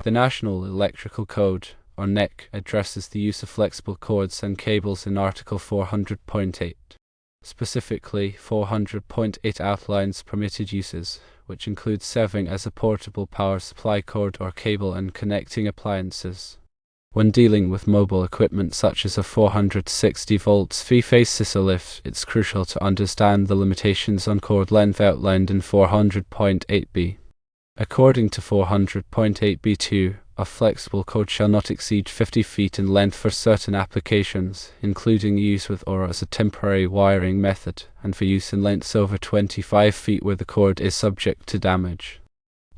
The National Electrical Code, or NEC, addresses the use of flexible cords and cables in Article 400.8. Specifically, 400.8 outlines permitted uses, which include serving as a portable power supply cord or cable and connecting appliances. When dealing with mobile equipment such as a 460 volts three-phase scissor lift, it's crucial to understand the limitations on cord length outlined in 400.8b. According to 400.8b2, a flexible cord shall not exceed 50 feet in length for certain applications, including use with or as a temporary wiring method, and for use in lengths over 25 feet where the cord is subject to damage.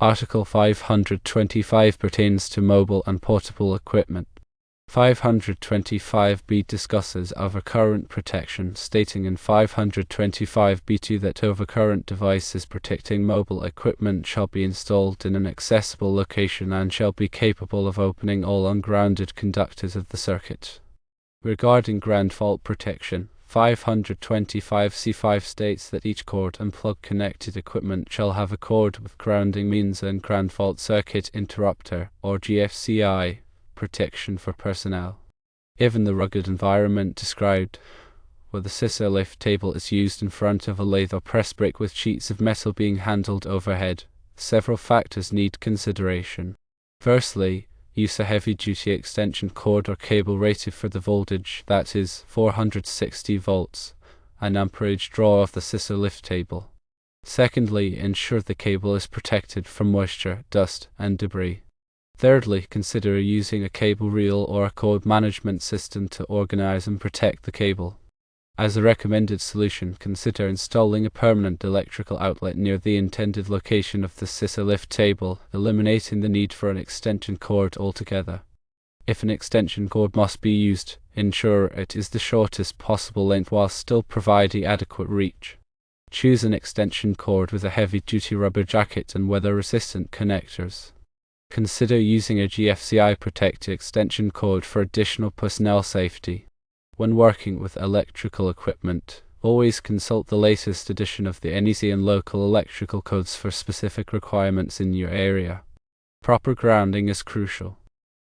Article 525 pertains to mobile and portable equipment. 525b discusses overcurrent protection, stating in 525b2 that overcurrent devices protecting mobile equipment shall be installed in an accessible location and shall be capable of opening all ungrounded conductors of the circuit. Regarding ground fault protection, 525c5 states that each cord and plug connected equipment shall have a cord with grounding means and ground fault circuit interrupter, or GFCI, protection for personnel. Given the rugged environment described, where the scissor lift table is used in front of a lathe or press brake with sheets of metal being handled overhead, several factors need consideration. Firstly, use a heavy-duty extension cord or cable rated for the voltage, that is, 460 volts, and amperage draw of the scissor lift table. Secondly, ensure the cable is protected from moisture, dust, and debris. Thirdly, consider using a cable reel or a cord management system to organize and protect the cable. As a recommended solution, consider installing a permanent electrical outlet near the intended location of the scissor lift table, eliminating the need for an extension cord altogether. If an extension cord must be used, ensure it is the shortest possible length while still providing adequate reach. Choose an extension cord with a heavy-duty rubber jacket and weather-resistant connectors. Consider using a GFCI protected extension cord for additional personnel safety. When working with electrical equipment, always consult the latest edition of the NEC and local electrical codes for specific requirements in your area. Proper grounding is crucial.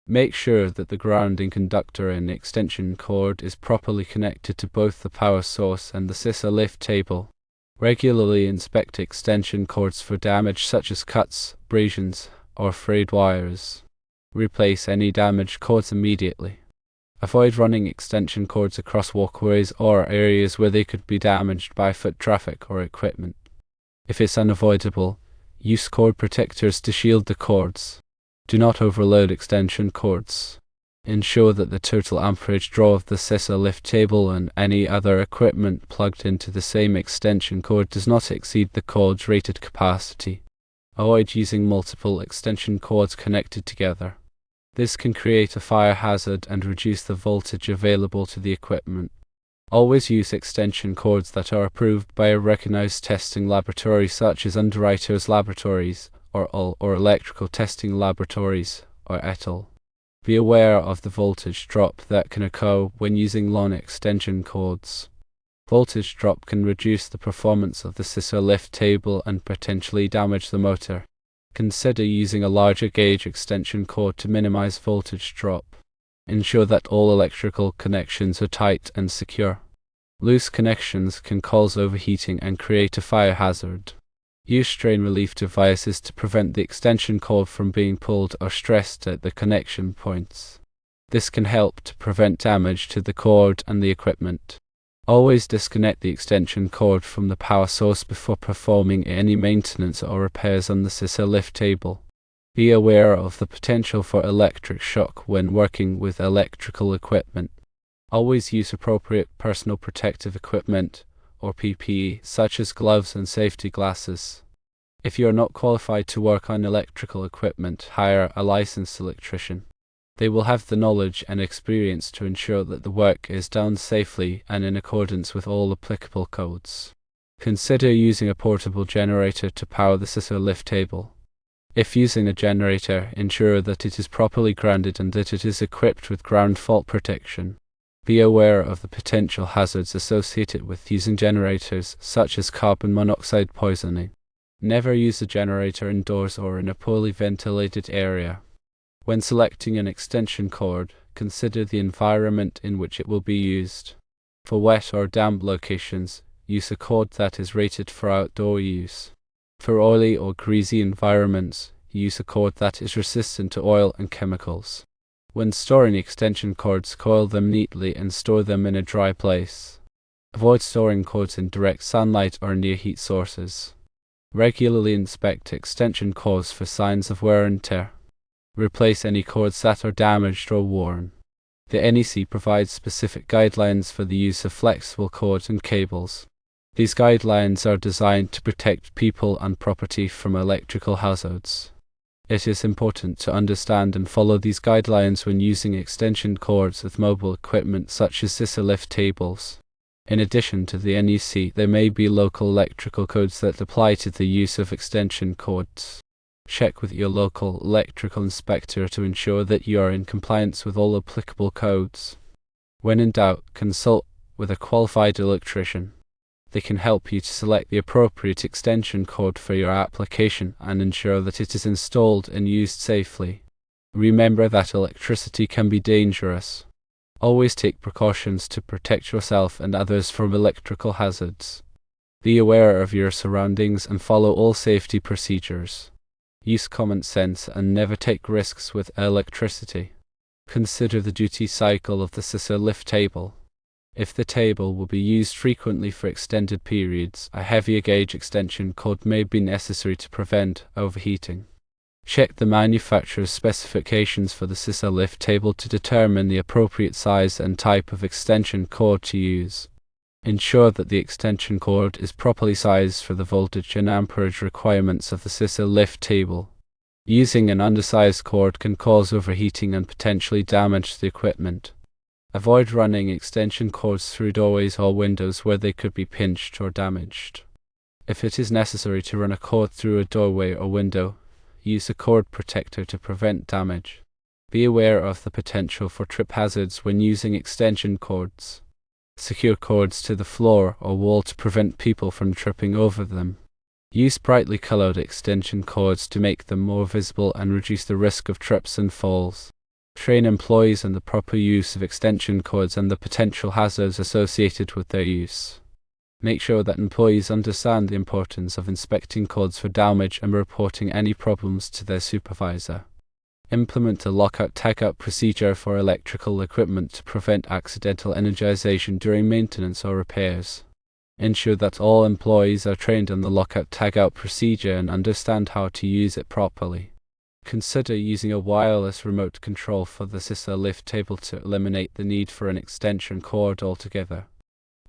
Make sure that the grounding conductor and extension cord is properly connected to both the power source and the scissor lift table. Regularly inspect extension cords for damage such as cuts, abrasions, or frayed wires. Replace any damaged cords immediately. Avoid running extension cords across walkways or areas where they could be damaged by foot traffic or equipment. If it's unavoidable, use cord protectors to shield the cords. Do not overload extension cords. Ensure that the total amperage draw of the scissor lift table and any other equipment plugged into the same extension cord does not exceed the cord's rated capacity. Avoid using multiple extension cords connected together. This can create a fire hazard and reduce the voltage available to the equipment. Always use extension cords that are approved by a recognized testing laboratory such as Underwriters Laboratories, or Electrical Testing Laboratories, or ETL. Be aware of the voltage drop that can occur when using long extension cords. Voltage drop can reduce the performance of the scissor lift table and potentially damage the motor. Consider using a larger gauge extension cord to minimize voltage drop. Ensure that all electrical connections are tight and secure. Loose connections can cause overheating and create a fire hazard. Use strain relief devices to prevent the extension cord from being pulled or stressed at the connection points. This can help to prevent damage to the cord and the equipment. Always disconnect the extension cord from the power source before performing any maintenance or repairs on the scissor lift table. Be aware of the potential for electric shock when working with electrical equipment. Always use appropriate personal protective equipment, or PPE, such as gloves and safety glasses. If you are not qualified to work on electrical equipment, hire a licensed electrician. They will have the knowledge and experience to ensure that the work is done safely and in accordance with all applicable codes. Consider using a portable generator to power the scissor lift table. If using a generator, ensure that it is properly grounded and that it is equipped with ground fault protection. Be aware of the potential hazards associated with using generators, such as carbon monoxide poisoning. Never use a generator indoors or in a poorly ventilated area. When selecting an extension cord, consider the environment in which it will be used. For wet or damp locations, use a cord that is rated for outdoor use. For oily or greasy environments, use a cord that is resistant to oil and chemicals. When storing extension cords, coil them neatly and store them in a dry place. Avoid storing cords in direct sunlight or near heat sources. Regularly inspect extension cords for signs of wear and tear. Replace any cords that are damaged or worn. The NEC provides specific guidelines for the use of flexible cords and cables. These guidelines are designed to protect people and property from electrical hazards. It is important to understand and follow these guidelines when using extension cords with mobile equipment such as scissor lift tables. In addition to the NEC, there may be local electrical codes that apply to the use of extension cords. Check with your local electrical inspector to ensure that you are in compliance with all applicable codes. When in doubt, consult with a qualified electrician. They can help you to select the appropriate extension cord for your application and ensure that it is installed and used safely. Remember that electricity can be dangerous. Always take precautions to protect yourself and others from electrical hazards. Be aware of your surroundings and follow all safety procedures. Use common sense and never take risks with electricity. Consider the duty cycle of the scissor lift table. If the table will be used frequently for extended periods, a heavier gauge extension cord may be necessary to prevent overheating. Check the manufacturer's specifications for the scissor lift table to determine the appropriate size and type of extension cord to use. Ensure that the extension cord is properly sized for the voltage and amperage requirements of the scissor lift table. Using an undersized cord can cause overheating and potentially damage the equipment. Avoid running extension cords through doorways or windows where they could be pinched or damaged. If it is necessary to run a cord through a doorway or window, use a cord protector to prevent damage. Be aware of the potential for trip hazards when using extension cords. Secure cords to the floor or wall to prevent people from tripping over them. Use brightly colored extension cords to make them more visible and reduce the risk of trips and falls. Train employees in the proper use of extension cords and the potential hazards associated with their use. Make sure that employees understand the importance of inspecting cords for damage and reporting any problems to their supervisor. Implement a lockout-tagout procedure for electrical equipment to prevent accidental energization during maintenance or repairs. Ensure that all employees are trained on the lockout-tagout procedure and understand how to use it properly. Consider using a wireless remote control for the scissor lift table to eliminate the need for an extension cord altogether.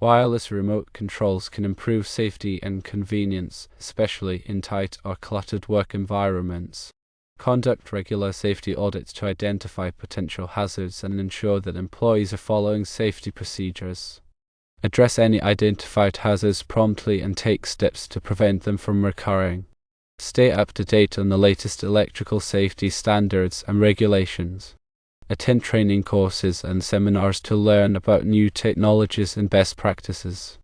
Wireless remote controls can improve safety and convenience, especially in tight or cluttered work environments. Conduct regular safety audits to identify potential hazards and ensure that employees are following safety procedures. Address any identified hazards promptly and take steps to prevent them from recurring. Stay up to date on the latest electrical safety standards and regulations. Attend training courses and seminars to learn about new technologies and best practices.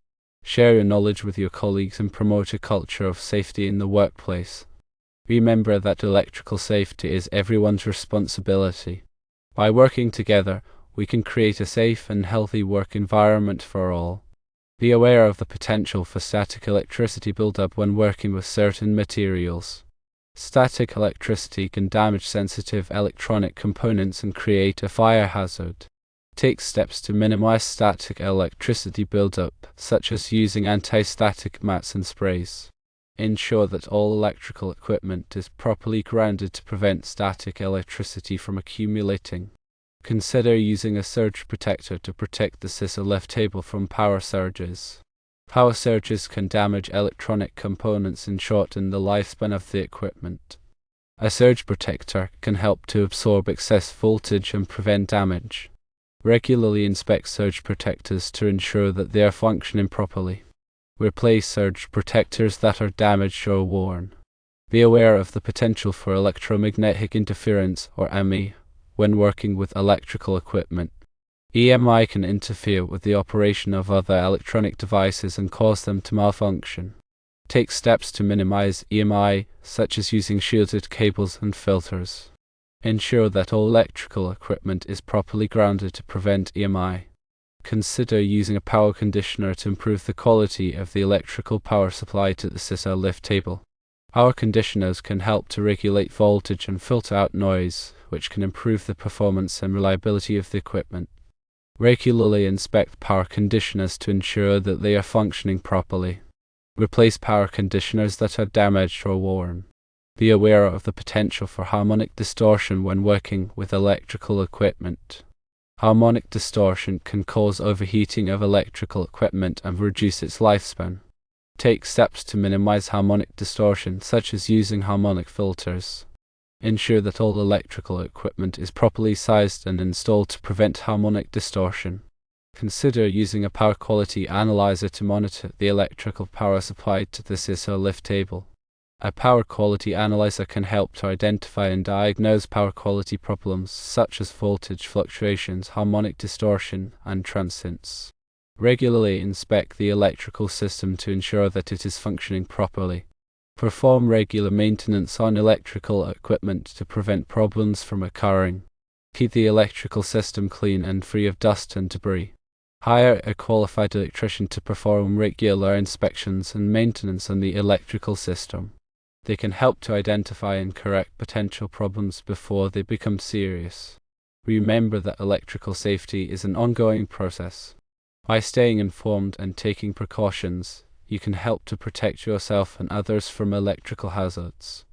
Share your knowledge with your colleagues and promote a culture of safety in the workplace. Remember that electrical safety is everyone's responsibility. By working together, we can create a safe and healthy work environment for all. Be aware of the potential for static electricity buildup when working with certain materials. Static electricity can damage sensitive electronic components and create a fire hazard. Take steps to minimize static electricity buildup, such as using anti-static mats and sprays. Ensure that all electrical equipment is properly grounded to prevent static electricity from accumulating. Consider using a surge protector to protect the scissor lift table from power surges. Power surges can damage electronic components and shorten the lifespan of the equipment. A surge protector can help to absorb excess voltage and prevent damage. Regularly inspect surge protectors to ensure that they are functioning properly. Replace surge protectors that are damaged or worn. Be aware of the potential for electromagnetic interference, or EMI, when working with electrical equipment. EMI can interfere with the operation of other electronic devices and cause them to malfunction. Take steps to minimize EMI, such as using shielded cables and filters. Ensure that all electrical equipment is properly grounded to prevent EMI. Consider using a power conditioner to improve the quality of the electrical power supply to the Scissor lift table. Power conditioners can help to regulate voltage and filter out noise, which can improve the performance and reliability of the equipment. Regularly inspect power conditioners to ensure that they are functioning properly. Replace power conditioners that are damaged or worn. Be aware of the potential for harmonic distortion when working with electrical equipment. Harmonic distortion can cause overheating of electrical equipment and reduce its lifespan. Take steps to minimize harmonic distortion, such as using harmonic filters. Ensure that all electrical equipment is properly sized and installed to prevent harmonic distortion. Consider using a power quality analyzer to monitor the electrical power supplied to the Scissor lift table. A power quality analyzer can help to identify and diagnose power quality problems such as voltage fluctuations, harmonic distortion, and transients. Regularly inspect the electrical system to ensure that it is functioning properly. Perform regular maintenance on electrical equipment to prevent problems from occurring. Keep the electrical system clean and free of dust and debris. Hire a qualified electrician to perform regular inspections and maintenance on the electrical system. They can help to identify and correct potential problems before they become serious. Remember that electrical safety is an ongoing process. By staying informed and taking precautions, you can help to protect yourself and others from electrical hazards.